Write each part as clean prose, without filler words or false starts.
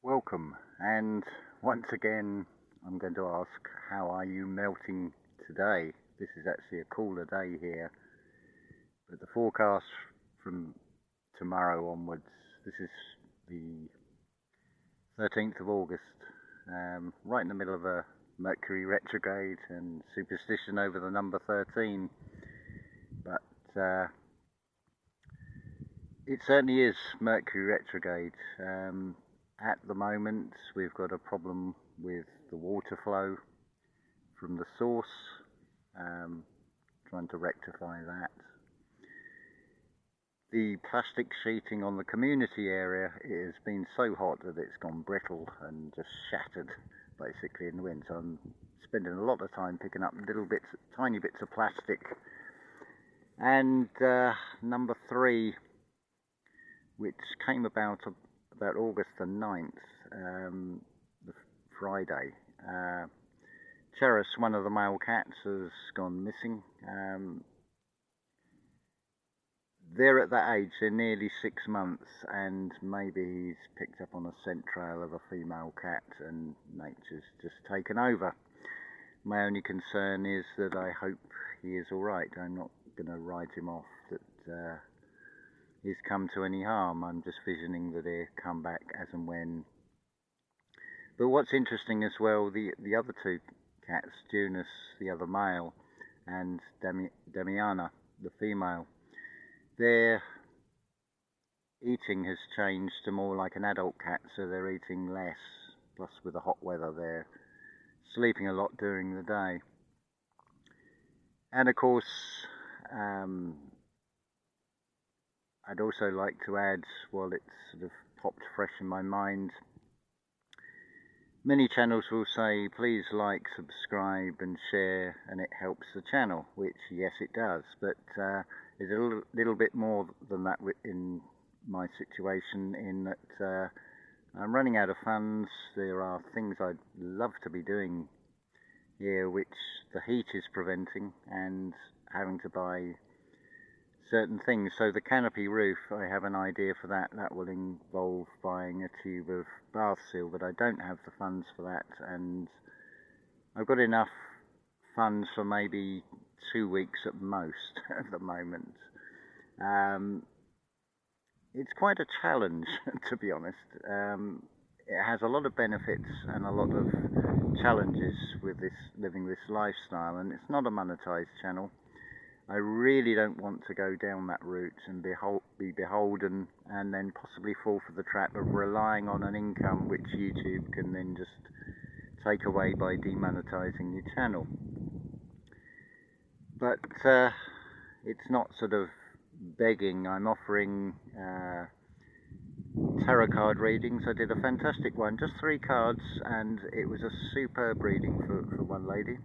Welcome, and once again I'm going to ask, how are you melting today? This is actually a cooler day here, but the forecast from tomorrow onwards, this is the 13th of August, right in the middle of a Mercury retrograde and superstition over the number 13, but it certainly is Mercury retrograde. At the moment we've got a problem with the water flow from the source, trying to rectify that. The plastic sheeting on the community area has been so hot that it's gone brittle and just shattered basically in the wind, so I'm spending a lot of time picking up little bits, tiny bits of plastic. And number 3, which came about August the 9th, the Friday. Cheris, one of the male cats, has gone missing. They're at that age, they're nearly 6 months, and maybe he's picked up on a scent trail of a female cat and nature's just taken over. My only concern is that I hope he is alright. I'm not going to write him off that he's come to any harm. I'm just visioning that he'll come back as and when. But what's interesting as well, the other 2 cats, Junus, the other male, and Damiana, the female, their eating has changed to more like an adult cat, so they're eating less, plus with the hot weather they're sleeping a lot during the day. And of course, I'd also like to add, while it's sort of popped fresh in my mind, many channels will say please like, subscribe and share, and it helps the channel, which yes it does, but there's a little bit more than that in my situation, in that I'm running out of funds. There are things I'd love to be doing here which the heat is preventing, and having to buy certain things. So the canopy roof, I have an idea for that. That will involve buying a tube of bath seal, but I don't have the funds for that, and I've got enough funds for maybe 2 weeks at most at the moment. It's quite a challenge to be honest. It has a lot of benefits and a lot of challenges with this, living this lifestyle, and it's not a monetized channel. I really don't want to go down that route and be beholden and then possibly fall for the trap of relying on an income which YouTube can then just take away by demonetizing your channel. But it's not sort of begging. I'm offering tarot card readings. I did a fantastic one, just 3 cards, and it was a superb reading for one lady.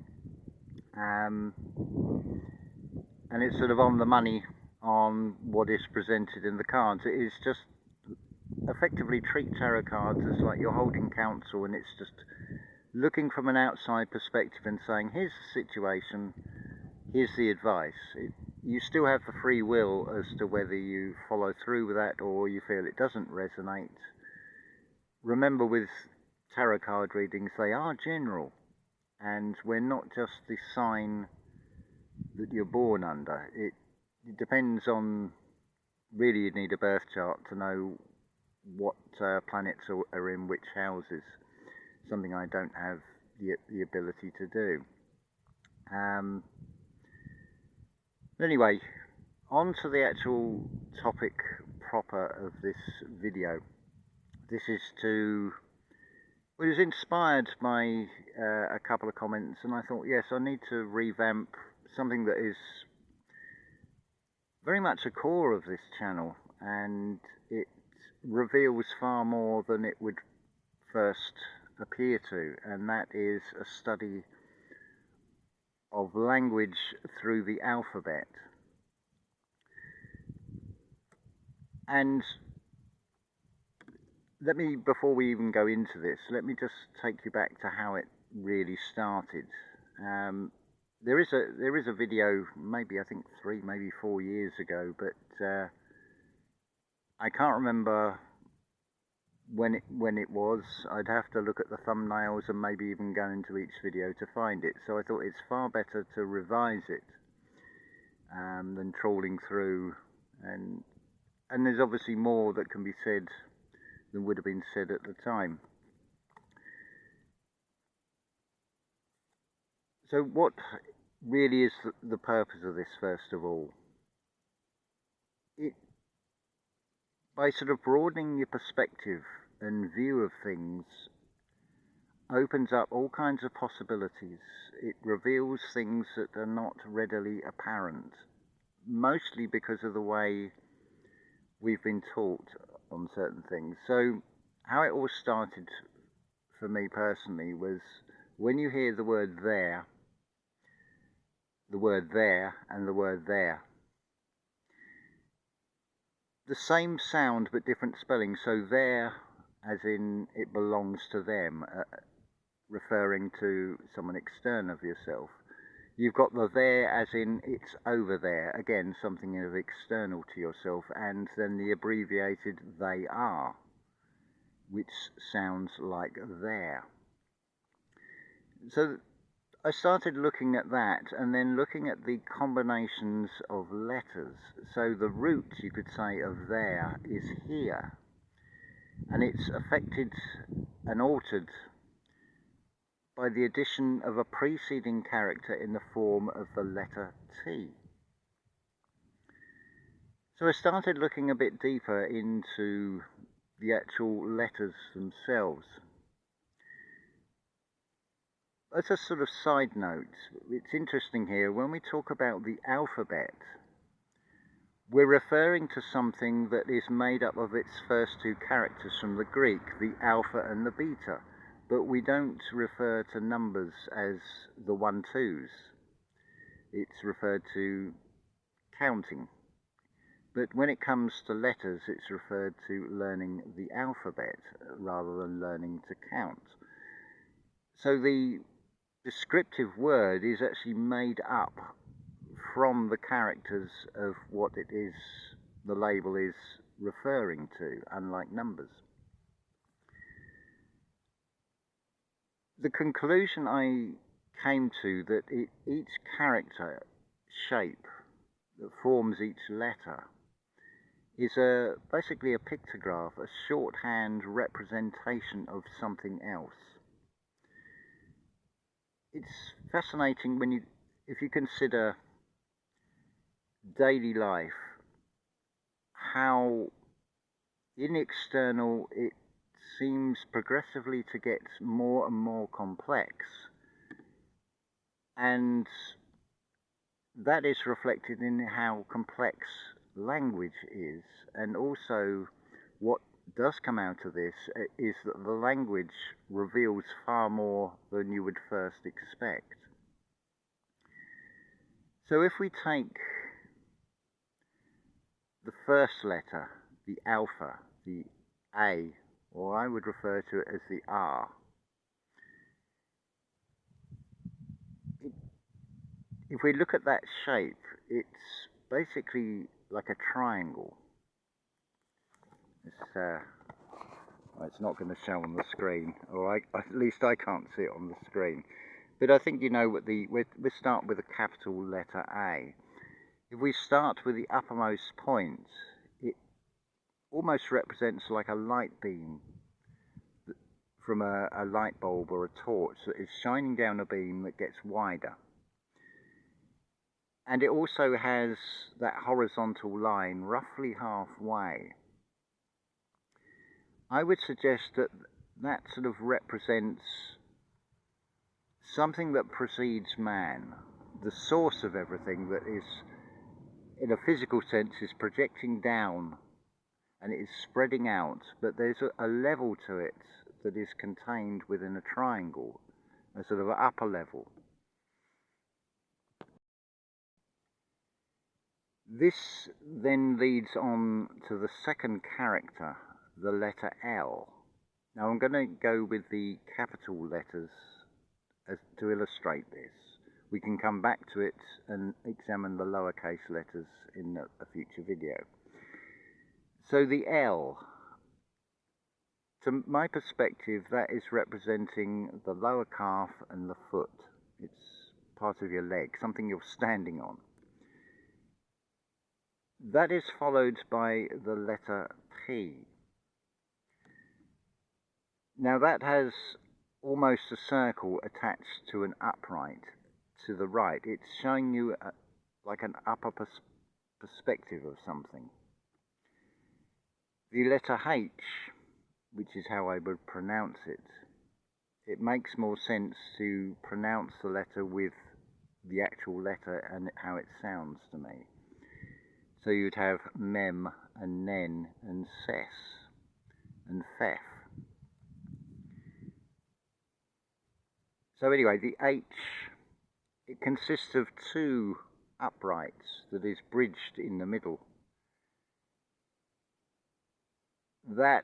And it's sort of on the money on what is presented in the cards. It is just effectively treat tarot cards as like you're holding counsel, and it's just looking from an outside perspective and saying, here's the situation, here's the advice. You still have the free will as to whether you follow through with that or you feel it doesn't resonate. Remember, with tarot card readings, they are general, and we're not just the sign that you're born under. It depends on, really you need a birth chart to know what planets are in which houses, something I don't have the ability to do. Anyway, on to the actual topic proper of this video. This is it was inspired by a couple of comments, and I thought, yes, I need to revamp something that is very much a core of this channel, and it reveals far more than it would first appear to, and that is a study of language through the alphabet. And before we even go into this, let me just take you back to how it really started. There is a video, maybe I think 3, maybe 4 years ago, but I can't remember when it was. I'd have to look at the thumbnails and maybe even go into each video to find it. So I thought it's far better to revise it than trawling through, and there's obviously more that can be said than would have been said at the time. So what really is the purpose of this, first of all? By sort of broadening your perspective and view of things, opens up all kinds of possibilities. It reveals things that are not readily apparent, mostly because of the way we've been taught on certain things. So how it all started for me personally was when you hear the word there, and the word there, the same sound but different spelling. So there as in it belongs to them, referring to someone external of yourself. You've got the there as in it's over there, again something of external to yourself, and then the abbreviated they are, which sounds like there. So I started looking at that, and then looking at the combinations of letters. So the root, you could say, of there is here, and it's affected and altered by the addition of a preceding character in the form of the letter T. So I started looking a bit deeper into the actual letters themselves. As a sort of side note, it's interesting here, when we talk about the alphabet, we're referring to something that is made up of its first two characters from the Greek, the alpha and the beta, but we don't refer to numbers as the 1-2s. It's referred to counting. But when it comes to letters, it's referred to learning the alphabet rather than learning to count. So the descriptive word is actually made up from the characters of what it is the label is referring to, unlike numbers. The conclusion I came to that each character shape that forms each letter is basically a pictograph, a shorthand representation of something else. It's fascinating if you consider daily life, how in external it seems progressively to get more and more complex, and that is reflected in how complex language is, and also what does come out of this is that the language reveals far more than you would first expect. So if we take the first letter, the alpha, the A, or I would refer to it as the R, if we look at that shape, it's basically like a triangle. It's not going to show on the screen, or at least I can't see it on the screen. But I think you know what we start with a capital letter A. If we start with the uppermost point, it almost represents like a light beam from a light bulb or a torch that is shining down a beam that gets wider. And it also has that horizontal line roughly halfway. I would suggest that that sort of represents something that precedes man, the source of everything that is, in a physical sense, is projecting down and it is spreading out, but there's a level to it that is contained within a triangle, a sort of upper level. This then leads on to the second character, the letter L. Now I'm going to go with the capital letters to illustrate this. We can come back to it and examine the lowercase letters in a future video. So the L, To my perspective, that is representing the lower calf and the foot. It's part of your leg, something you're standing on. That is followed by the letter P. Now that has almost a circle attached to an upright to the right. It's showing you like an upper perspective of something. The letter H, which is how I would pronounce it, it makes more sense to pronounce the letter with the actual letter and how it sounds to me. So you'd have mem and nen and ses and fef. So anyway, the H, it consists of two uprights that is bridged in the middle. That,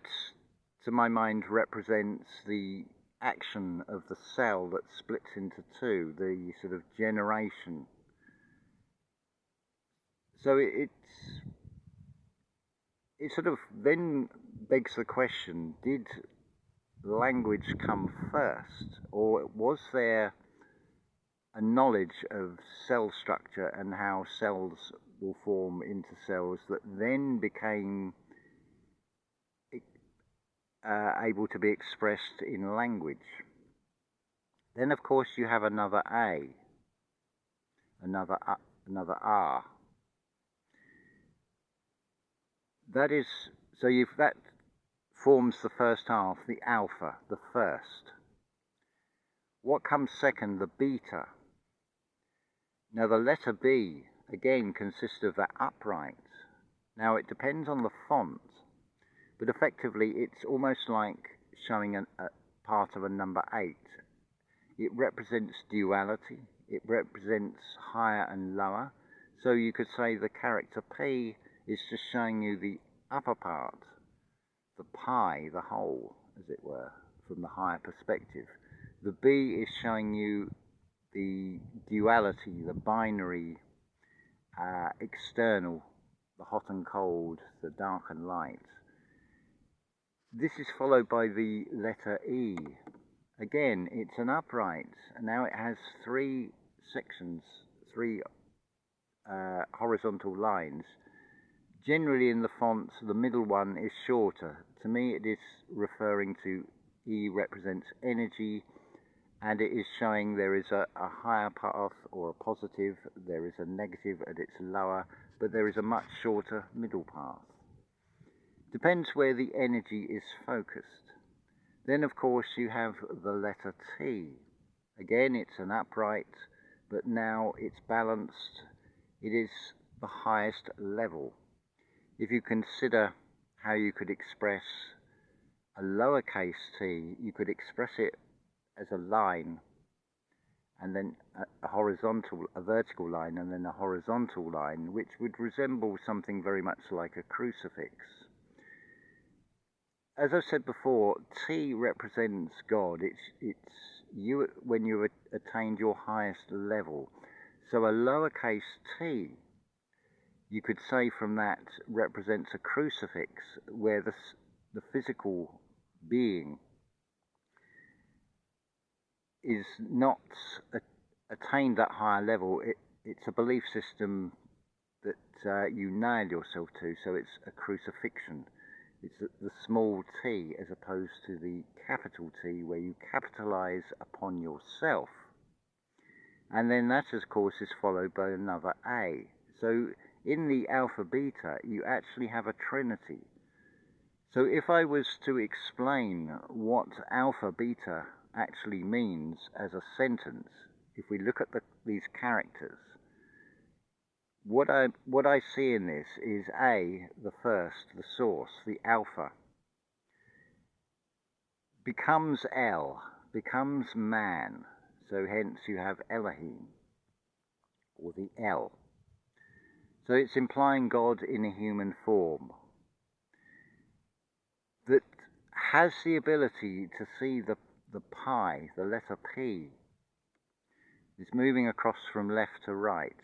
to my mind, represents the action of the cell that splits into two, the sort of generation. So it sort of then begs the question, did language come first, or was there a knowledge of cell structure and how cells will form into cells that then became able to be expressed in language? Then of course you have another A, another R. That is, so that forms the first half, the alpha, the first. What comes second? The beta. Now the letter B, again, consists of the upright. Now it depends on the font, but effectively it's almost like showing a part of a number 8. It represents duality, it represents higher and lower. So you could say the character P is just showing you the upper part, the pie, the whole, as it were, from the higher perspective. The B is showing you the duality, the binary, external, the hot and cold, the dark and light. This is followed by the letter E. Again, it's an upright, and now it has three sections, three horizontal lines. Generally in the fonts, the middle one is shorter. To me, it is referring to E represents energy, and it is showing there is a higher path or a positive, there is a negative and it's lower, but there is a much shorter middle path. Depends where the energy is focused. Then of course you have the letter T. Again, it's an upright, but now it's balanced. It is the highest level. If you consider how you could express a lowercase t, you could express it as a line, and then a vertical line, and then a horizontal line, which would resemble something very much like a crucifix. As I said before, T represents God. It's you when you've attained your highest level. So a lowercase t, you could say from that, represents a crucifix, where the physical being is not attained that higher level. It's a belief system that you nail yourself to, so it's a crucifixion. It's the small t as opposed to the capital T, where you capitalize upon yourself. And then that, of course, is followed by another A. So in the Alphabeta, you actually have a trinity. So if I was to explain what Alphabeta actually means as a sentence, if we look at these characters, what I see in this is A, the first, the source, the alpha, becomes L, becomes man. So hence you have Elohim, or the L. So it's implying God in a human form that has the ability to see the pi, the letter P, is moving across from left to right.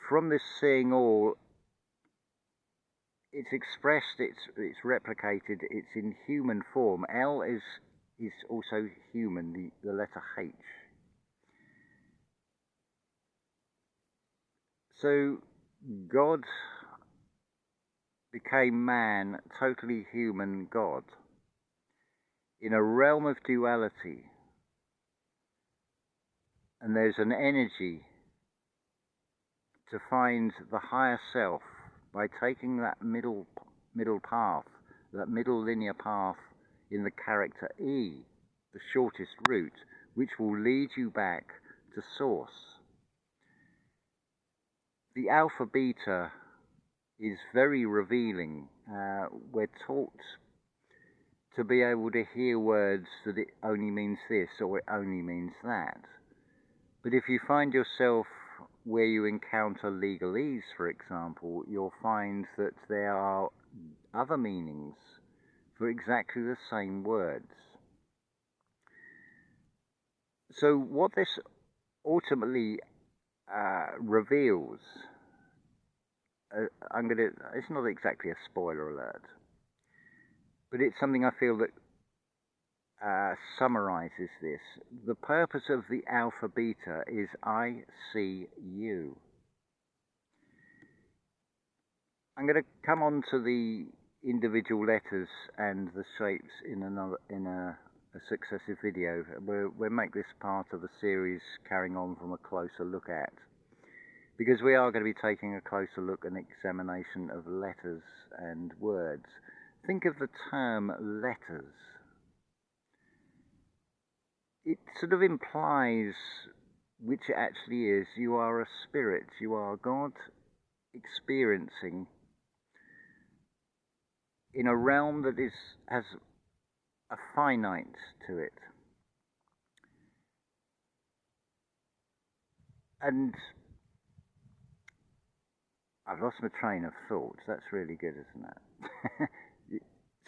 From this seeing all, it's expressed, it's replicated, it's in human form. L is also human, the letter H. So God became man, totally human God, in a realm of duality. And there's an energy to find the higher self by taking that middle path, that middle linear path in the character E, the shortest route, which will lead you back to source. The Alphabeta is very revealing. We're taught to be able to hear words that it only means this or it only means that. But if you find yourself where you encounter legalese, for example, you'll find that there are other meanings for exactly the same words. So what this ultimately reveals, it's not exactly a spoiler alert, but it's something I feel that summarizes this. The purpose of the Alphabeta is I see you. I'm going to come on to the individual letters and the shapes in a successive video. We'll make this part of a series carrying on from a closer look at, because we are going to be taking a closer look and examination of letters and words. Think of the term letters. It sort of implies, which it actually is, you are a spirit, you are God experiencing in a realm that has a finite to it. And I've lost my train of thought. That's really good, isn't it?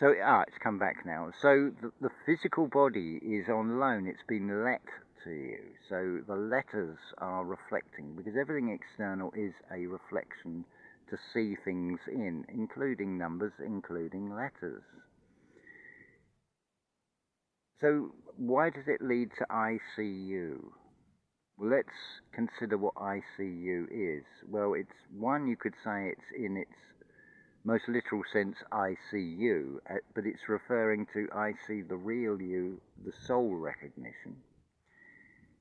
So, it's come back now. So the physical body is on loan. It's been let to you. So the letters are reflecting, because everything external is a reflection to see things in, including numbers, including letters. So why does it lead to I see you? Well, let's consider what I see you is. Well, it's one, you could say it's in its most literal sense, I see you, but it's referring to I see the real you, the soul recognition.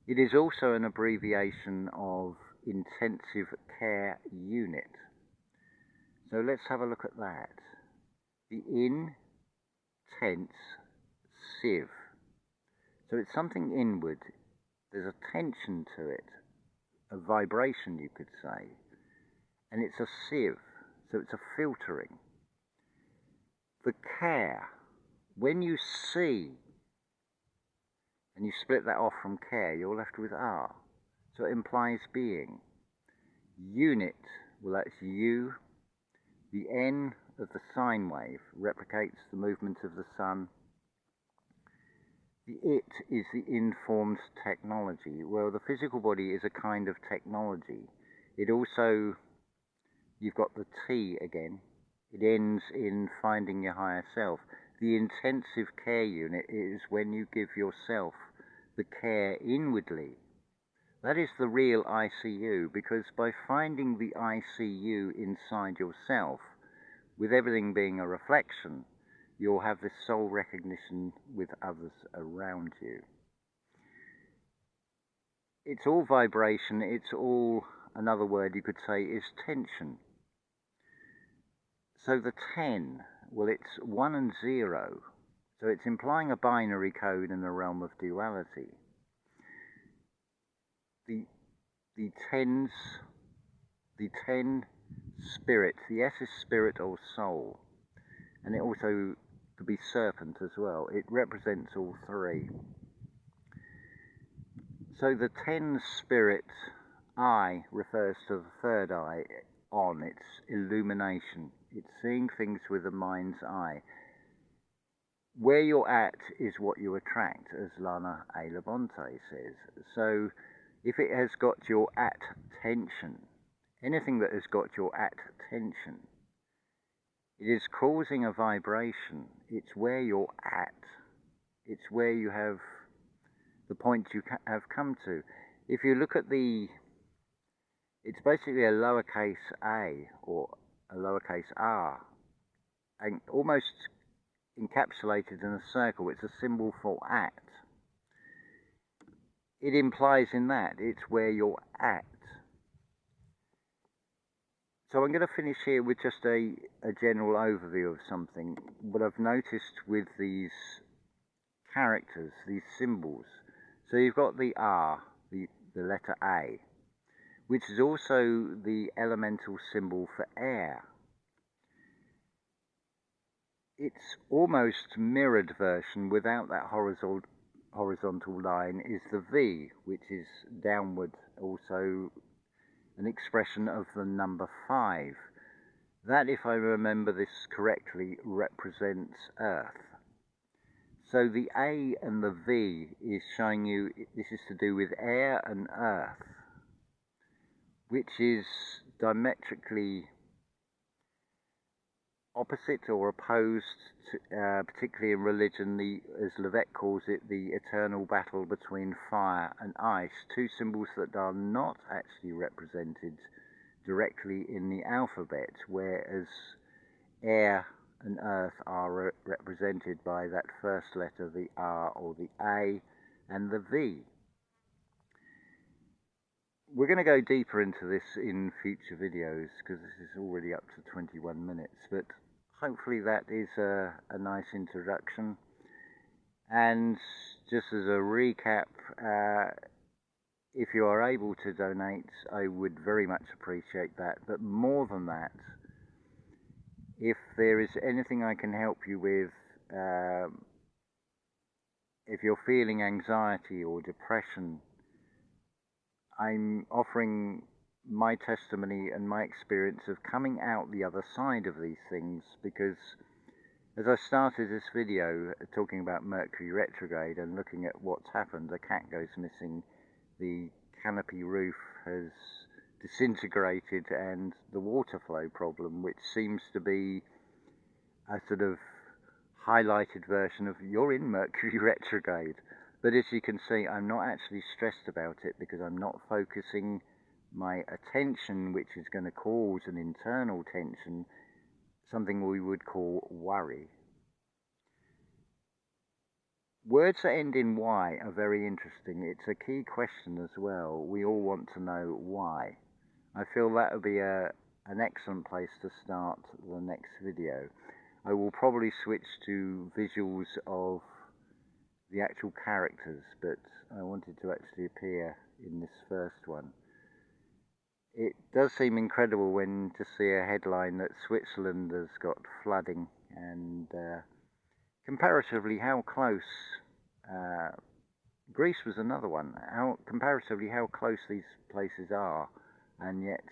It is also an abbreviation of intensive care unit. So let's have a look at that. The intense sieve. So it's something inward. There's a tension to it, a vibration, you could say, and it's a sieve. So it's a filtering. The care, when you see, and you split that off from care, you're left with R. So it implies being. Unit, well, that's you. The N of the sine wave replicates the movement of the sun. The it is the informed technology. Well, the physical body is a kind of technology. It also, you've got the T again. It ends in finding your higher self. The intensive care unit is when you give yourself the care inwardly. That is the real ICU, because by finding the ICU inside yourself, with everything being a reflection, you'll have this soul recognition with others around you. It's all vibration, it's all, another word you could say, is tension. So the 10, well, it's 1 and 0. So it's implying a binary code in the realm of duality. The 10 spirit, the S is spirit or soul. And it also could be serpent as well. It represents all three. So the 10 spirit, I, refers to the third eye on. It's illumination. It's seeing things with the mind's eye. Where you're at is what you attract, as Lana A. Labonte says. So if it has got your attention, anything that has got your attention, It is causing a vibration. It's where you're at. It's where you have the point you have come to. If you look at it's basically a lowercase a or a lowercase r, and almost encapsulated in a circle. It's a symbol for at. It implies in that it's where you're at. So I'm going to finish here with just a general overview of something. What I've noticed with these characters, these symbols. So you've got the R, the letter A, which is also the elemental symbol for air. Its almost mirrored version without that horizontal line is the V, which is downward, also an expression of the number 5. That, if I remember this correctly, represents Earth. So the A and the V is showing you this is to do with air and Earth, which is diametrically opposite or opposed to, particularly in religion, as Levesque calls it, the eternal battle between fire and ice, two symbols that are not actually represented directly in the alphabet, whereas air and earth are represented by that first letter, the R or the A, and the V. We're going to go deeper into this in future videos because this is already up to 21 minutes, but hopefully that is a nice introduction. And just as a recap, if you are able to donate, I would very much appreciate that. But more than that, if there is anything I can help you with, if you're feeling anxiety or depression, I'm offering my testimony and my experience of coming out the other side of these things, because as I started this video talking about Mercury retrograde and looking at what's happened, the cat goes missing, the canopy roof has disintegrated, and the water flow problem, which seems to be a sort of highlighted version of you're in Mercury retrograde. But as you can see, I'm not actually stressed about it because I'm not focusing my attention, which is going to cause an internal tension, something we would call worry. Words that end in Y are very interesting. It's a key question as well. We all want to know why. I feel that would be an excellent place to start the next video. I will probably switch to visuals of the actual characters, but I wanted to actually appear in this first one. It does seem incredible when to see a headline that Switzerland has got flooding, and comparatively how close, Greece was another one, comparatively how close these places are, and yet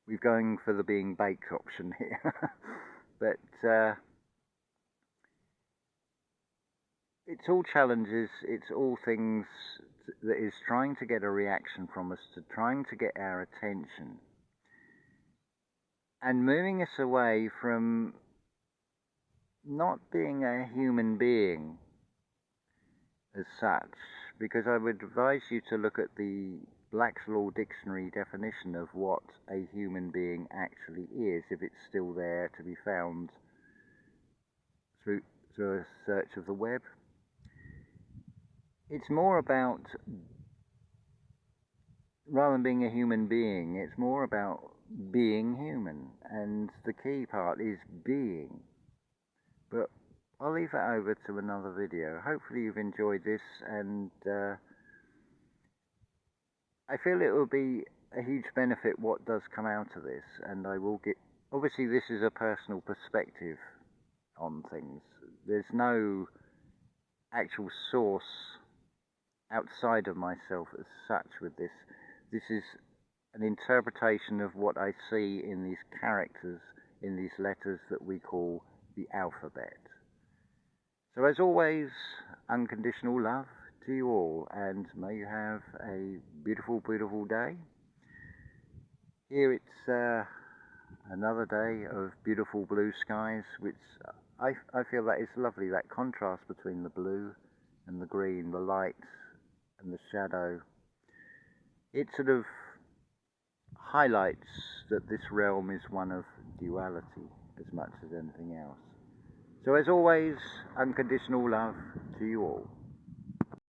we're going for the being baked option here. But it's all challenges, it's all things that is trying to get a reaction from us, to trying to get our attention, and moving us away from not being a human being as such, because I would advise you to look at the Black's Law Dictionary definition of what a human being actually is, if it's still there to be found through a search of the web. It's more about, rather than being a human being, it's more about being human, and the key part is being. But I'll leave that over to another video. Hopefully you've enjoyed this, and I feel it will be a huge benefit what does come out of this, and I will get, obviously this is a personal perspective on things. There's no actual source outside of myself as such with this. This is an interpretation of what I see in these characters, in these letters that we call the alphabet. So as always, unconditional love to you all, and may you have a beautiful, beautiful day. Here it's Another day of beautiful blue skies, which I feel that is lovely, that contrast between the blue and the green, the light and the shadow. It sort of highlights that this realm is one of duality as much as anything else. So as always, unconditional love to you all.